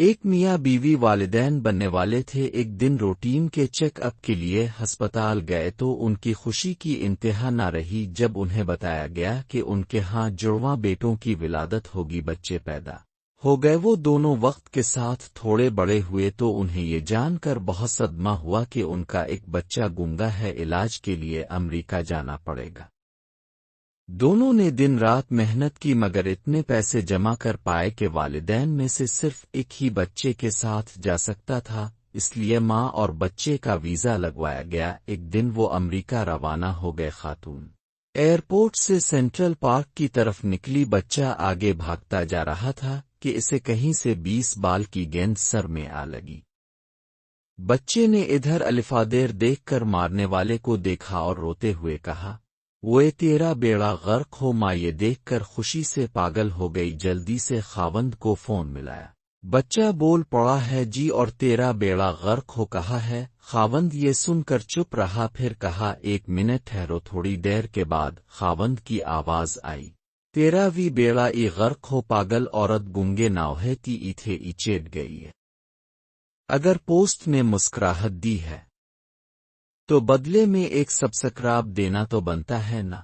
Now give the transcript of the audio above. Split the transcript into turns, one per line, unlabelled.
ایک میاں بیوی والدین بننے والے تھے۔ ایک دن روٹین کے چیک اپ کے لیے ہسپتال گئے تو ان کی خوشی کی انتہا نہ رہی جب انہیں بتایا گیا کہ ان کے ہاں جڑواں بیٹوں کی ولادت ہوگی۔ بچے پیدا ہو گئے، وہ دونوں وقت کے ساتھ تھوڑے بڑے ہوئے تو انہیں یہ جان کر بہت صدمہ ہوا کہ ان کا ایک بچہ گنگا ہے، علاج کے لیے امریکہ جانا پڑے گا۔ دونوں نے دن رات محنت کی مگر اتنے پیسے جمع کر پائے کہ والدین میں سے صرف ایک ہی بچے کے ساتھ جا سکتا تھا، اس لیے ماں اور بچے کا ویزا لگوایا گیا۔ ایک دن وہ امریکہ روانہ ہو گئے۔ خاتون ایئرپورٹ سے سینٹرل پارک کی طرف نکلی، بچہ آگے بھاگتا جا رہا تھا کہ اسے کہیں سے 20 بال کی گیند سر میں آ لگی۔ بچے نے ادھر الفادیر دیکھ کر مارنے والے کو دیکھا اور روتے ہوئے کہا، وہ تیرا بیڑا غرق ہو۔ ماں یہ دیکھ کر خوشی سے پاگل ہو گئی، جلدی سے خاوند کو فون ملایا۔ بچہ بول پڑا ہے جی، اور تیرا بیڑا غرق ہو کہا ہے؟ خاوند یہ سن کر چپ رہا، پھر کہا ایک منٹ ٹھہرو۔ تھوڑی دیر کے بعد خاوند کی آواز آئی، تیرا وی بیڑا ای غرق ہو پاگل عورت، گنگے ناؤ تی ایتھے ای چیٹ گئی ہے۔ اگر پوسٹ نے مسکراہٹ دی ہے تو بدلے میں ایک سبسکرائب دینا تو بنتا ہے نا۔